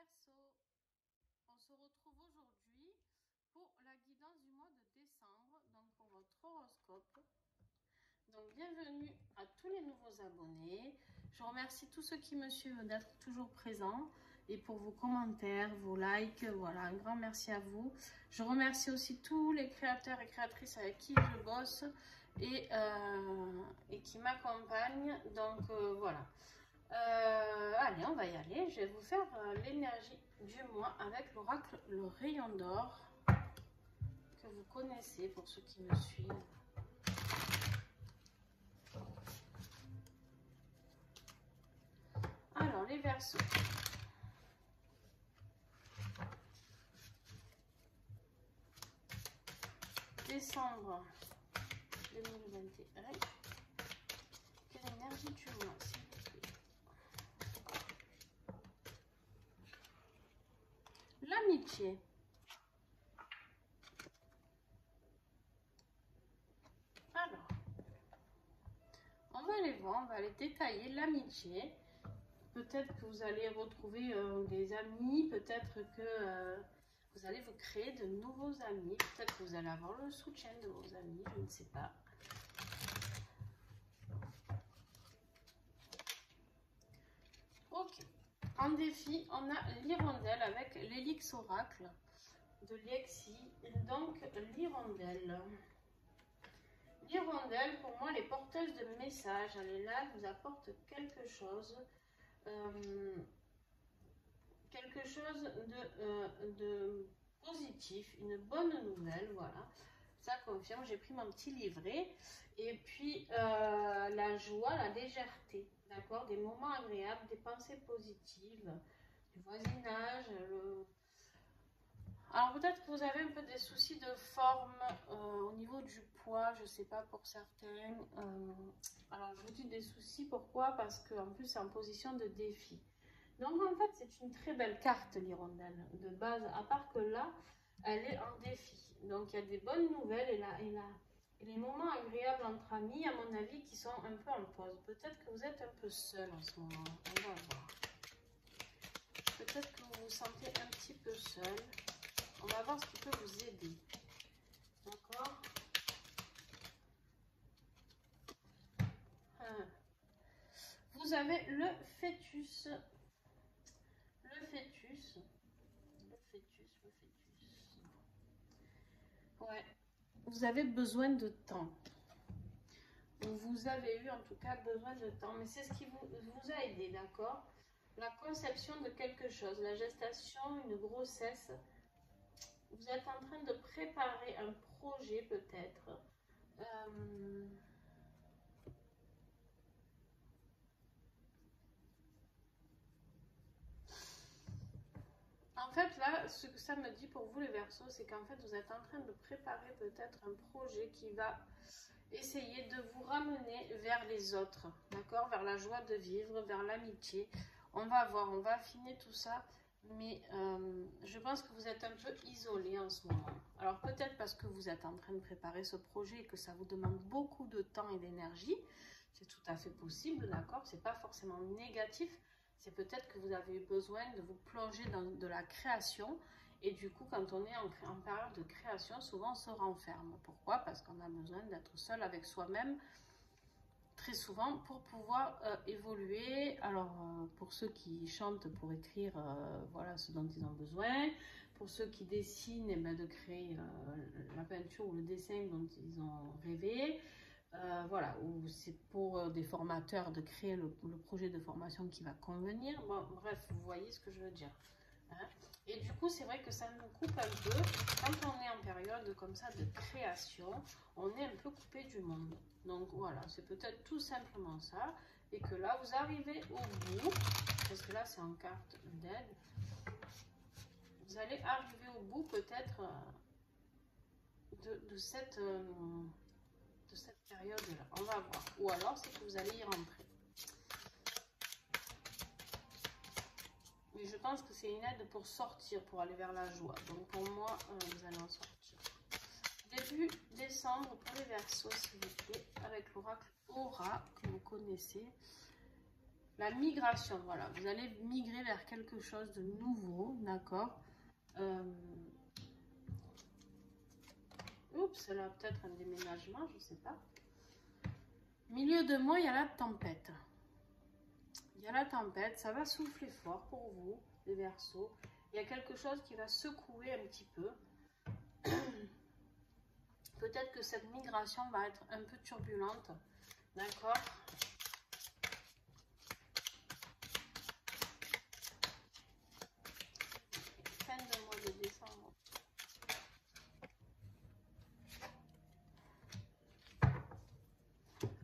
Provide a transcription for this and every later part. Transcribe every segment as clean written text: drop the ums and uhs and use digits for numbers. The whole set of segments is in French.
Verseau, on se retrouve aujourd'hui pour la guidance du mois de décembre, donc pour votre horoscope. Donc bienvenue à tous les nouveaux abonnés. Je remercie tous ceux qui me suivent d'être toujours présents et pour vos commentaires, vos likes. Voilà, un grand merci à vous. Je remercie aussi tous les créateurs et créatrices avec qui je bosse et qui m'accompagnent. Donc voilà. Allez, on va y aller. Je vais vous faire l'énergie du mois avec l'oracle Le Rayon d'Or, que vous connaissez pour ceux qui me suivent. Alors, les Verseaux. Décembre 2021. Quelle énergie du mois, s'il vous plaît? L'amitié. Alors, on va aller voir, on va aller détailler l'amitié. Peut-être que vous allez retrouver des amis, peut-être que vous allez vous créer de nouveaux amis, peut-être que vous allez avoir le soutien de vos amis, je ne sais pas. Ok, en défi, on a l'hirondelle avec l'hélix oracle de Liexi, donc l'hirondelle. L'hirondelle, pour moi, elle est porteuse de messages, elle est là, elle vous apporte quelque chose. De positif, une bonne nouvelle, voilà, ça confirme. J'ai pris mon petit livret et puis la joie, la légèreté, d'accord, des moments agréables, des pensées positives, du voisinage. Alors peut-être que vous avez un peu des soucis de forme au niveau du poids, je sais pas pour certains. Alors je vous dis des soucis, pourquoi? Parce qu'en plus c'est en position de défi. Donc en fait c'est une très belle carte l'hirondelle de base, à part que là elle est en défi. Donc il y a des bonnes nouvelles et les moments agréables entre amis, à mon avis, qui sont un peu en pause. Peut-être que vous êtes un peu seul en ce moment, on va voir. Peut-être que vous vous sentez un petit peu seul. On va voir ce qui peut vous aider. D'accord? Vous avez le fœtus. Le fœtus. Ouais. Vous avez besoin de temps. Vous avez eu en tout cas besoin de temps. Mais c'est ce qui vous a aidé, d'accord? La conception de quelque chose, la gestation, une grossesse. Vous êtes en train de préparer un projet peut-être. En fait, là, ce que ça me dit pour vous les Verseaux, c'est qu'en fait, vous êtes en train de préparer peut-être un projet qui va essayer de vous ramener vers les autres, d'accord? Vers la joie de vivre, vers l'amitié. On va voir, on va affiner tout ça, mais je pense que vous êtes un peu isolé en ce moment. Alors peut-être parce que vous êtes en train de préparer ce projet et que ça vous demande beaucoup de temps et d'énergie. C'est tout à fait possible, d'accord? C'est pas forcément négatif. C'est peut-être que vous avez eu besoin de vous plonger dans de la création. Et du coup, quand on est en période de création, souvent on se renferme. Pourquoi? Parce qu'on a besoin d'être seul avec soi-même très souvent pour pouvoir évoluer. Alors, pour ceux qui chantent, pour écrire voilà ce dont ils ont besoin. Pour ceux qui dessinent, eh ben, de créer la peinture ou le dessin dont ils ont rêvé. Voilà, ou c'est pour des formateurs de créer le projet de formation qui va convenir. Bon, bref, vous voyez ce que je veux dire. Hein? Et du coup, c'est vrai que ça nous coupe un peu. Quand on est en période comme ça de création, on est un peu coupé du monde. Donc voilà, c'est peut-être tout simplement ça. Et que là, vous arrivez au bout, parce que là, c'est en carte d'aide. Vous allez arriver au bout peut-être de cette période-là. On va voir. Ou alors, c'est que vous allez y rentrer. Mais je pense que c'est une aide pour sortir, pour aller vers la joie. Donc pour moi, vous allez en sortir. Début décembre pour les Verseaux, s'il vous plaît, avec l'oracle Aura, que vous connaissez. La migration, voilà, vous allez migrer vers quelque chose de nouveau, d'accord. Oups, là peut-être un déménagement, je sais pas. Milieu de mois, il y a la tempête. Il y a la tempête, ça va souffler fort pour vous, les Verseaux. Il y a quelque chose qui va secouer un petit peu. Peut-être que cette migration va être un peu turbulente, d'accord. Fin de mois de décembre.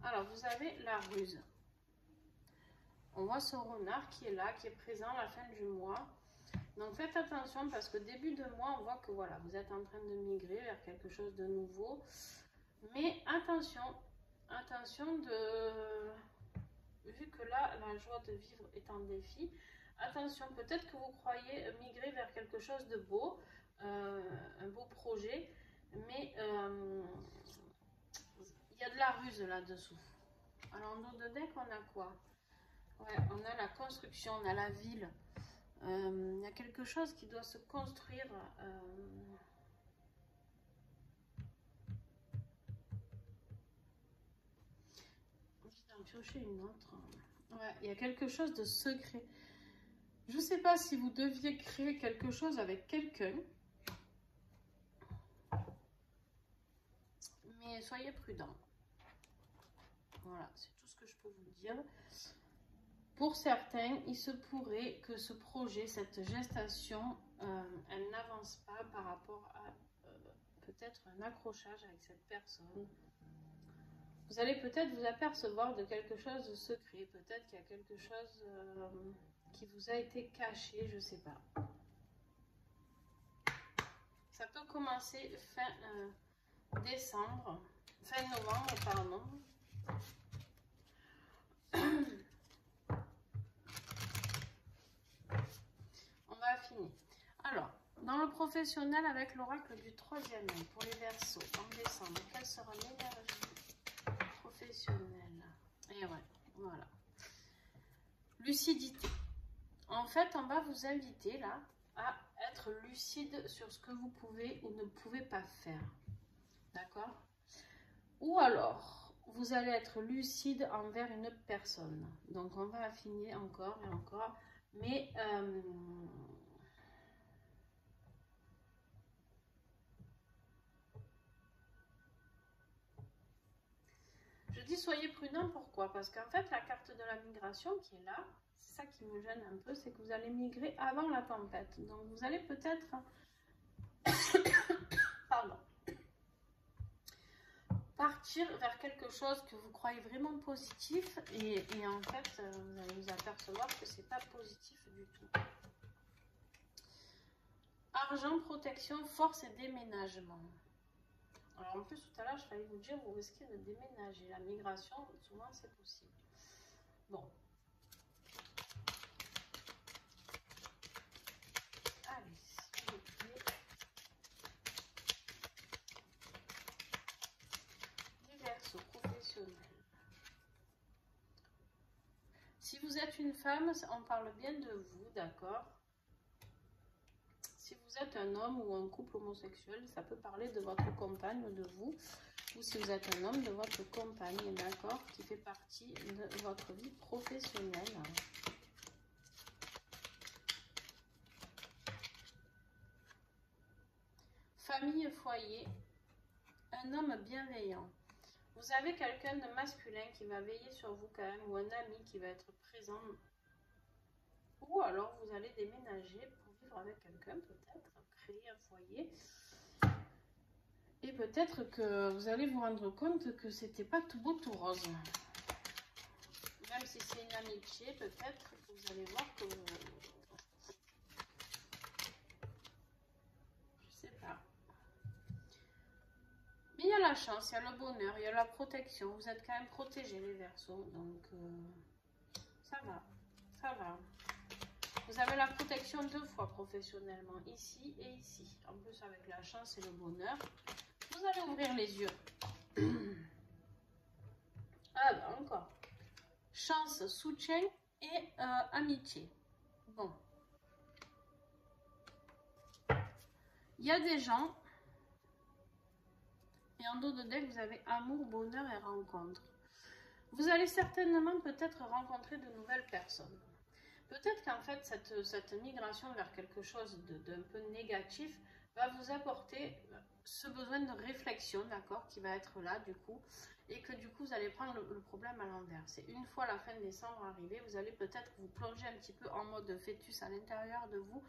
Alors, vous avez la ruse. On voit ce renard qui est là, qui est présent à la fin du mois. Donc, faites attention parce que début de mois, on voit que voilà, vous êtes en train de migrer vers quelque chose de nouveau. Mais attention, attention de... Vu que là, la joie de vivre est en défi, attention, peut-être que vous croyez migrer vers quelque chose de beau, un beau projet, mais il y a de la ruse là-dessous. Alors, en dos de deck, on a quoi? Ouais, on a la construction, on a la ville. Il y a quelque chose qui doit se construire. Je vais en piocher une autre. Ouais, il y a quelque chose de secret. Je ne sais pas si vous deviez créer quelque chose avec quelqu'un. Mais soyez prudents. Voilà, c'est tout ce que je peux vous dire. Pour certains, il se pourrait que ce projet, cette gestation, elle n'avance pas par rapport à peut-être un accrochage avec cette personne. Vous allez peut-être vous apercevoir de quelque chose de secret. Peut-être qu'il y a quelque chose qui vous a été caché, je ne sais pas. Ça peut commencer fin décembre, fin novembre, pardon. On va finir. Alors, dans le professionnel avec l'oracle du 3e œil pour les Verseaux en décembre, quelle sera l'énergie professionnelle? Et ouais, voilà. Lucidité. En fait, on va vous inviter là à être lucide sur ce que vous pouvez ou ne pouvez pas faire. D'accord? Ou alors, vous allez être lucide envers une personne. Donc, on va affiner encore et encore. Mais je dis soyez prudents, pourquoi? Parce qu'en fait, la carte de la migration qui est là, c'est ça qui me gêne un peu, c'est que vous allez migrer avant la tempête. Donc, vous allez peut-être... Pardon. Partir vers quelque chose que vous croyez vraiment positif et en fait, vous allez vous apercevoir que c'est pas positif du tout. Argent, protection, force et déménagement. Alors en plus, tout à l'heure, je fallait vous dire, vous risquez de déménager. La migration, souvent, c'est possible. Bon. Allez, s'il vous plaît. Les Verseaux professionnels. Si vous êtes une femme, on parle bien de vous, d'accord? Si vous êtes un homme ou un couple homosexuel, ça peut parler de votre compagne ou de vous. Ou si vous êtes un homme, de votre compagne, d'accord, qui fait partie de votre vie professionnelle. Famille et foyer, un homme bienveillant. Vous avez quelqu'un de masculin qui va veiller sur vous quand même, ou un ami qui va être présent. Ou alors vous allez déménager pour vivre avec quelqu'un, peut-être, créer un foyer. Et peut-être que vous allez vous rendre compte que c'était pas tout beau, tout rose. Même si c'est une amitié, peut-être que vous allez voir que... Je sais pas. Mais il y a la chance, il y a le bonheur, il y a la protection. Vous êtes quand même protégés, les Verseaux. Donc, ça va. Ça va. Vous avez la protection 2 fois professionnellement, ici et ici. En plus, avec la chance et le bonheur, vous allez ouvrir les yeux. Ah bah encore. Chance, soutien et amitié. Bon. Il y a des gens, et en dos de deck, vous avez amour, bonheur et rencontre. Vous allez certainement peut-être rencontrer de nouvelles personnes. Peut-être qu'en fait, cette migration vers quelque chose d'un peu négatif va vous apporter ce besoin de réflexion, d'accord, qui va être là du coup, et que du coup, vous allez prendre le problème à l'envers. C'est une fois la fin décembre arrivée, vous allez peut-être vous plonger un petit peu en mode fœtus à l'intérieur de vous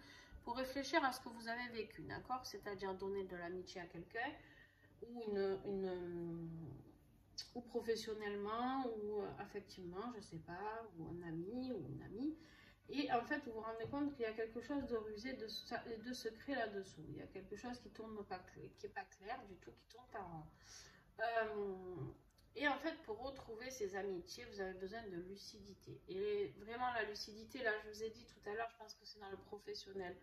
pour réfléchir à ce que vous avez vécu, d'accord, c'est-à-dire donner de l'amitié à quelqu'un, ou ou professionnellement, ou affectivement, je sais pas, ou un ami, ou une amie. Et en fait, vous vous rendez compte qu'il y a quelque chose de rusé, de secret là-dessous. Il y a quelque chose qui tourne pas, qui n'est pas clair du tout, qui tourne pas rond. Et en fait, pour retrouver ces amitiés, vous avez besoin de lucidité. Et vraiment, la lucidité, là, je vous ai dit tout à l'heure, je pense que c'est dans le professionnel.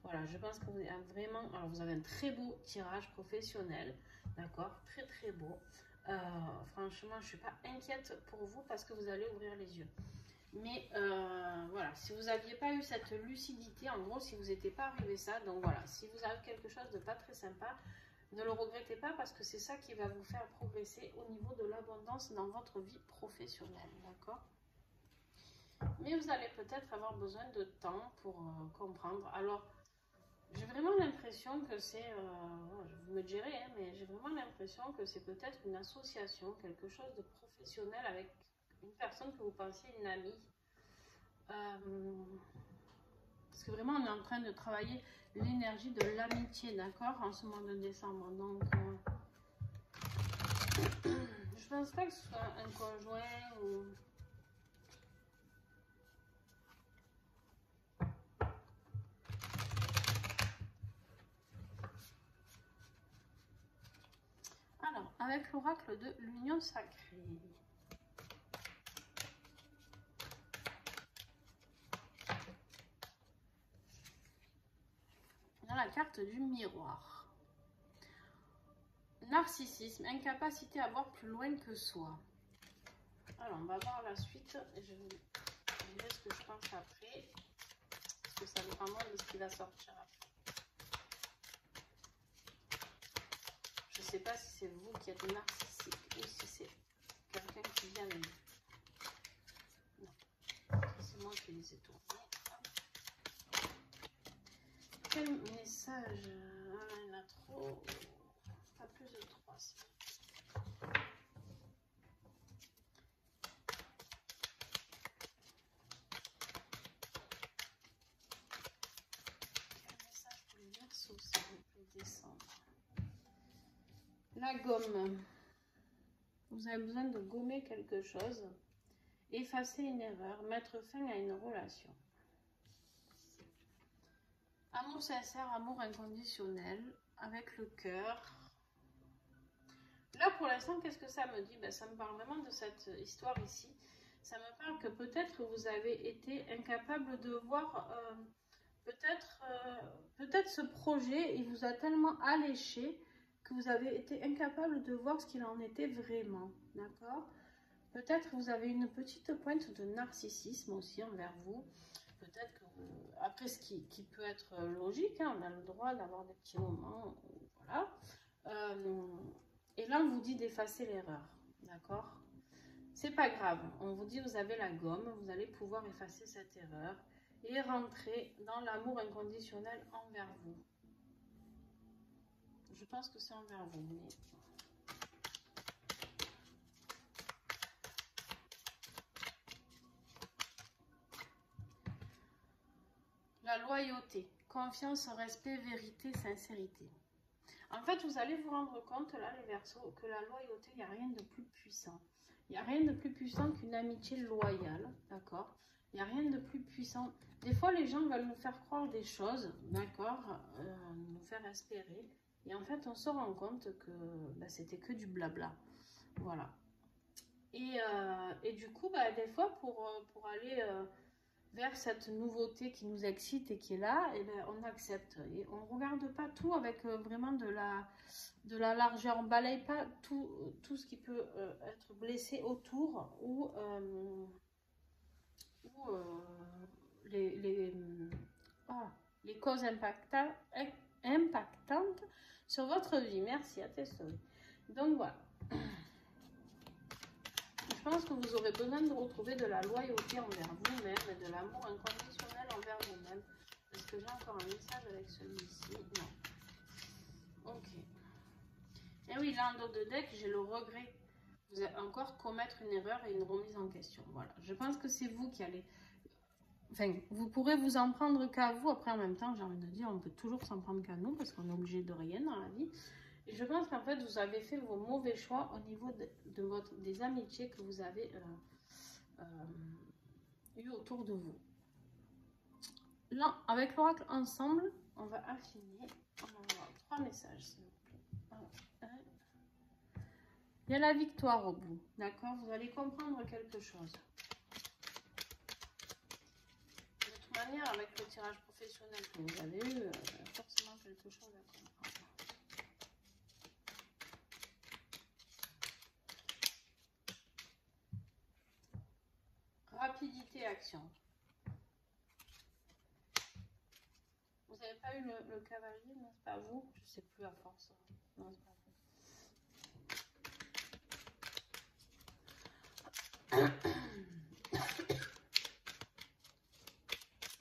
Voilà, je pense que vous avez vraiment... Alors, vous avez un très beau tirage professionnel, d'accord? Très, très beau. Franchement, je ne suis pas inquiète pour vous parce que vous allez ouvrir les yeux. Mais voilà, si vous n'aviez pas eu cette lucidité, en gros, si vous n'étiez pas arrivé ça, donc voilà, si vous avez quelque chose de pas très sympa, ne le regrettez pas parce que c'est ça qui va vous faire progresser au niveau de l'abondance dans votre vie professionnelle, d'accord? Mais vous allez peut-être avoir besoin de temps pour comprendre. Alors, j'ai vraiment l'impression que c'est, vous me direz, hein, mais j'ai vraiment l'impression que c'est peut-être une association, quelque chose de professionnel avec une personne que vous pensiez une amie. Parce que vraiment, on est en train de travailler l'énergie de l'amitié, d'accord, en ce mois de décembre. Donc, je pense pas que ce soit un conjoint ou... Alors, avec l'oracle de l'union sacrée. Dans la carte du miroir. Narcissisme, incapacité à voir plus loin que soi. Alors, on va voir la suite. Je vous dirai ce que je pense après. Parce que ça dépend vraiment de ce qui va sortir après. Je ne sais pas si c'est vous qui êtes narcissique ou si c'est quelqu'un qui vient de vous. Non, c'est moi qui les ai tournés. Quel message? Ah, il y en a trop. Pas plus de 3. Quel message pour les Verseaux, s'il vous plaît, descendre? La gomme. Vous avez besoin de gommer quelque chose, effacer une erreur, mettre fin à une relation. Amour sincère, amour inconditionnel, avec le cœur. Là, pour l'instant, qu'est-ce que ça me dit? Ben, ça me parle vraiment de cette histoire ici. Ça me parle que peut-être vous avez été incapable de voir, peut-être ce projet, il vous a tellement alléché que vous avez été incapable de voir ce qu'il en était vraiment, d'accord? Peut-être que vous avez une petite pointe de narcissisme aussi envers vous. Peut-être que vous... Après, ce qui peut être logique, hein, on a le droit d'avoir des petits moments, voilà. Et là, on vous dit d'effacer l'erreur, d'accord? C'est pas grave, on vous dit vous avez la gomme, vous allez pouvoir effacer cette erreur et rentrer dans l'amour inconditionnel envers vous. Je pense que c'est envers vous, mais... La loyauté, confiance, respect, vérité, sincérité. En fait, vous allez vous rendre compte, là, les Verseaux, que la loyauté, il n'y a rien de plus puissant. Il n'y a rien de plus puissant qu'une amitié loyale, d'accord? Il n'y a rien de plus puissant. Des fois, les gens veulent nous faire croire des choses, d'accord? Nous faire espérer. Et en fait, on se rend compte que bah, c'était que du blabla. Voilà. Et du coup, bah, des fois, pour aller... vers cette nouveauté qui nous excite et qui est là, et bien on accepte. Et on ne regarde pas tout avec vraiment de la largeur. On ne balaye pas tout ce qui peut être blessé autour ou ou les causes impactantes sur votre vie. Merci à tes souhaits. Donc voilà. Je pense que vous aurez besoin de retrouver de la loyauté envers vous-même et de l'amour inconditionnel envers vous-même. Est-ce que j'ai encore un message avec celui-ci? Non. Ok. Et oui, là en dos de deck, j'ai le regret. Vous allez encore commettre une erreur et une remise en question. Voilà. Je pense que c'est vous qui allez... Enfin, vous pourrez vous en prendre qu'à vous. Après, en même temps, j'ai envie de dire, on peut toujours s'en prendre qu'à nous parce qu'on est obligé de rien dans la vie. Et je pense qu'en fait, vous avez fait vos mauvais choix au niveau des amitiés que vous avez eues autour de vous. Là, avec l'oracle ensemble, on va affiner. On va avoir 3 messages, s'il vous plaît. Il y a la victoire au bout, d'accord? Vous allez comprendre quelque chose. De toute manière, avec le tirage professionnel que vous avez eu, forcément quelque chose à comprendre. Rapidité, action. Vous n'avez pas eu le cavalier, non? C'est pas vous? Je ne sais plus à force. Non, c'est pas vous.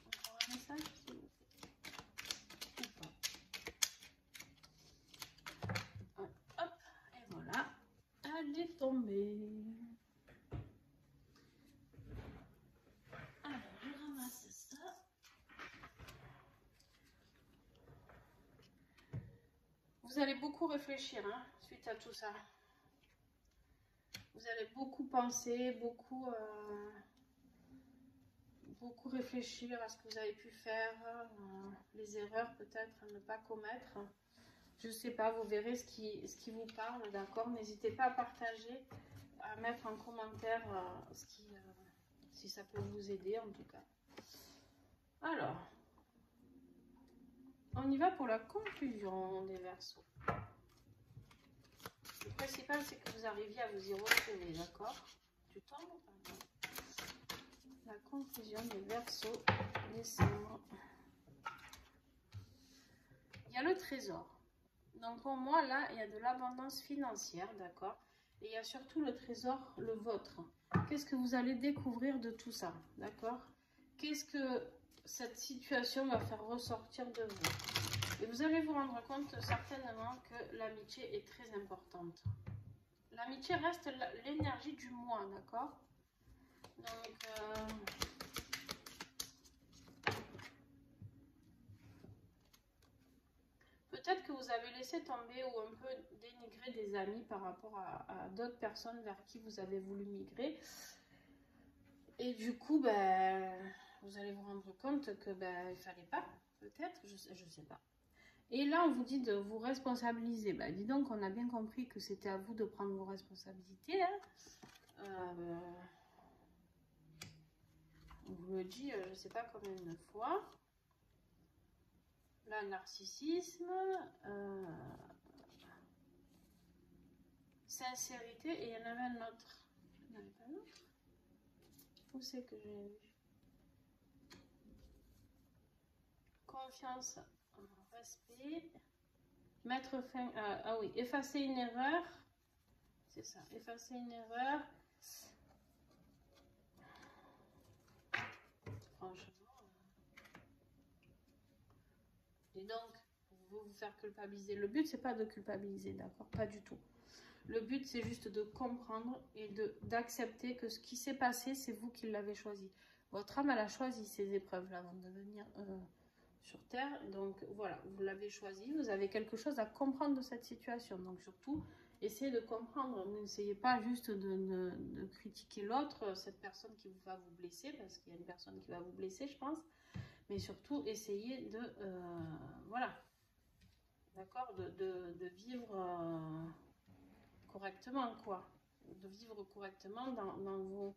Encore un message, s'il vous plaît. Hop, et voilà. Elle est tombée. Alors, je ramasse ça. Vous allez beaucoup réfléchir suite à tout ça. Vous allez beaucoup penser, beaucoup réfléchir à ce que vous avez pu faire, les erreurs peut-être à ne pas commettre. Je sais pas, vous verrez ce qui vous parle, d'accord? N'hésitez pas à partager, à mettre en commentaire si ça peut vous aider en tout cas. Alors, on y va pour la conclusion des Verseaux. Le principal, c'est que vous arriviez à vous y retrouver, d'accord? Tu tombes ou pas? La conclusion des Verseaux, décembre. Il y a le trésor. Donc pour moi, là, il y a de l'abondance financière, d'accord? Et il y a surtout le trésor, le vôtre. Qu'est-ce que vous allez découvrir de tout ça, d'accord? Qu'est-ce que cette situation va faire ressortir de vous? Et vous allez vous rendre compte certainement que l'amitié est très importante. L'amitié reste l'énergie du moi, d'accord? Donc, peut-être que vous avez laissé tomber ou un peu dénigrer des amis par rapport à d'autres personnes vers qui vous avez voulu migrer. Et du coup, vous allez vous rendre compte que il fallait pas, peut-être, je sais pas. Et là, on vous dit de vous responsabiliser. Dis donc, on a bien compris que c'était à vous de prendre vos responsabilités. On vous le dit, je sais pas combien de fois. Là, narcissisme, sincérité, et il y en avait un autre. Il n'y en avait pas un autre? Où c'est que j'ai vu? Confiance, respect, mettre fin à... Ah oui, effacer une erreur. C'est ça, effacer une erreur. Franchement. Et donc, vous faire culpabiliser. Le but, c'est pas de culpabiliser, d'accord? Pas du tout. Le but, c'est juste de comprendre et d'accepter que ce qui s'est passé, c'est vous qui l'avez choisi. Votre âme, elle a choisi ces épreuves-là avant de venir sur Terre. Donc, voilà, vous l'avez choisi. Vous avez quelque chose à comprendre de cette situation. Donc, surtout, essayez de comprendre. N'essayez pas juste de critiquer l'autre, cette personne qui va vous blesser, parce qu'il y a une personne qui va vous blesser, je pense. Mais surtout, essayez de... voilà. D'accord? De vivre... correctement, quoi. De vivre correctement dans vos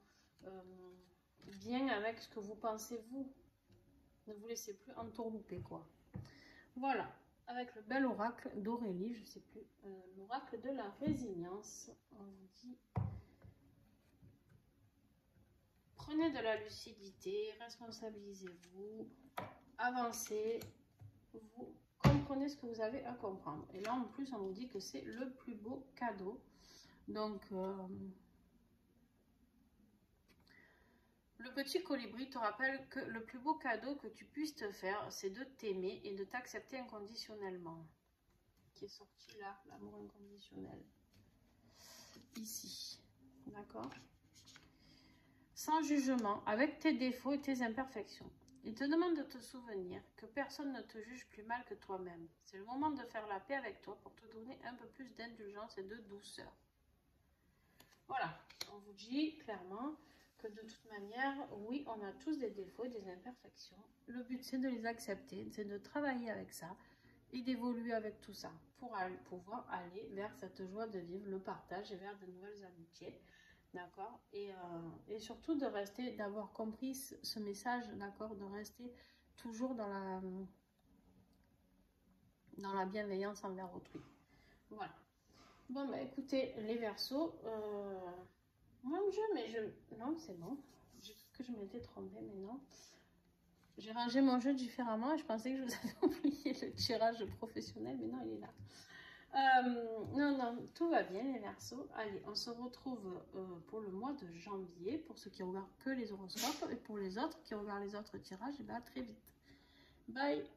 bien avec ce que vous pensez vous. Ne vous laissez plus entourlouper, quoi. Voilà. Avec le bel oracle d'Aurélie, je sais plus, l'oracle de la résilience, on vous dit prenez de la lucidité, responsabilisez-vous, avancez, vous comprenez ce que vous avez à comprendre. Et là, en plus, on vous dit que c'est le plus beau cadeau. Donc, le petit colibri te rappelle que le plus beau cadeau que tu puisses te faire, c'est de t'aimer et de t'accepter inconditionnellement. Qui est sorti là, l'amour inconditionnel. Ici, d'accord? Sans jugement, avec tes défauts et tes imperfections. Il te demande de te souvenir que personne ne te juge plus mal que toi-même. C'est le moment de faire la paix avec toi pour te donner un peu plus d'indulgence et de douceur. Voilà, on vous dit clairement que de toute manière, oui, on a tous des défauts et des imperfections. Le but, c'est de les accepter, c'est de travailler avec ça et d'évoluer avec tout ça pour pouvoir aller vers cette joie de vivre, le partage et vers de nouvelles amitiés. D'accord, et surtout de rester, d'avoir compris ce message, d'accord, de rester toujours dans la bienveillance envers autrui. Voilà. Bon, bah écoutez, les Verseaux, mon Dieu, mais non, c'est bon. J'ai cru que je m'étais trompée, mais non. J'ai rangé mon jeu différemment et je pensais que je vous avais oublié le tirage professionnel, mais non, il est là. Non, tout va bien les Verseaux. Allez, on se retrouve pour le mois de janvier, pour ceux qui regardent que les horoscopes, et pour les autres qui regardent les autres tirages, et bien à très vite. Bye.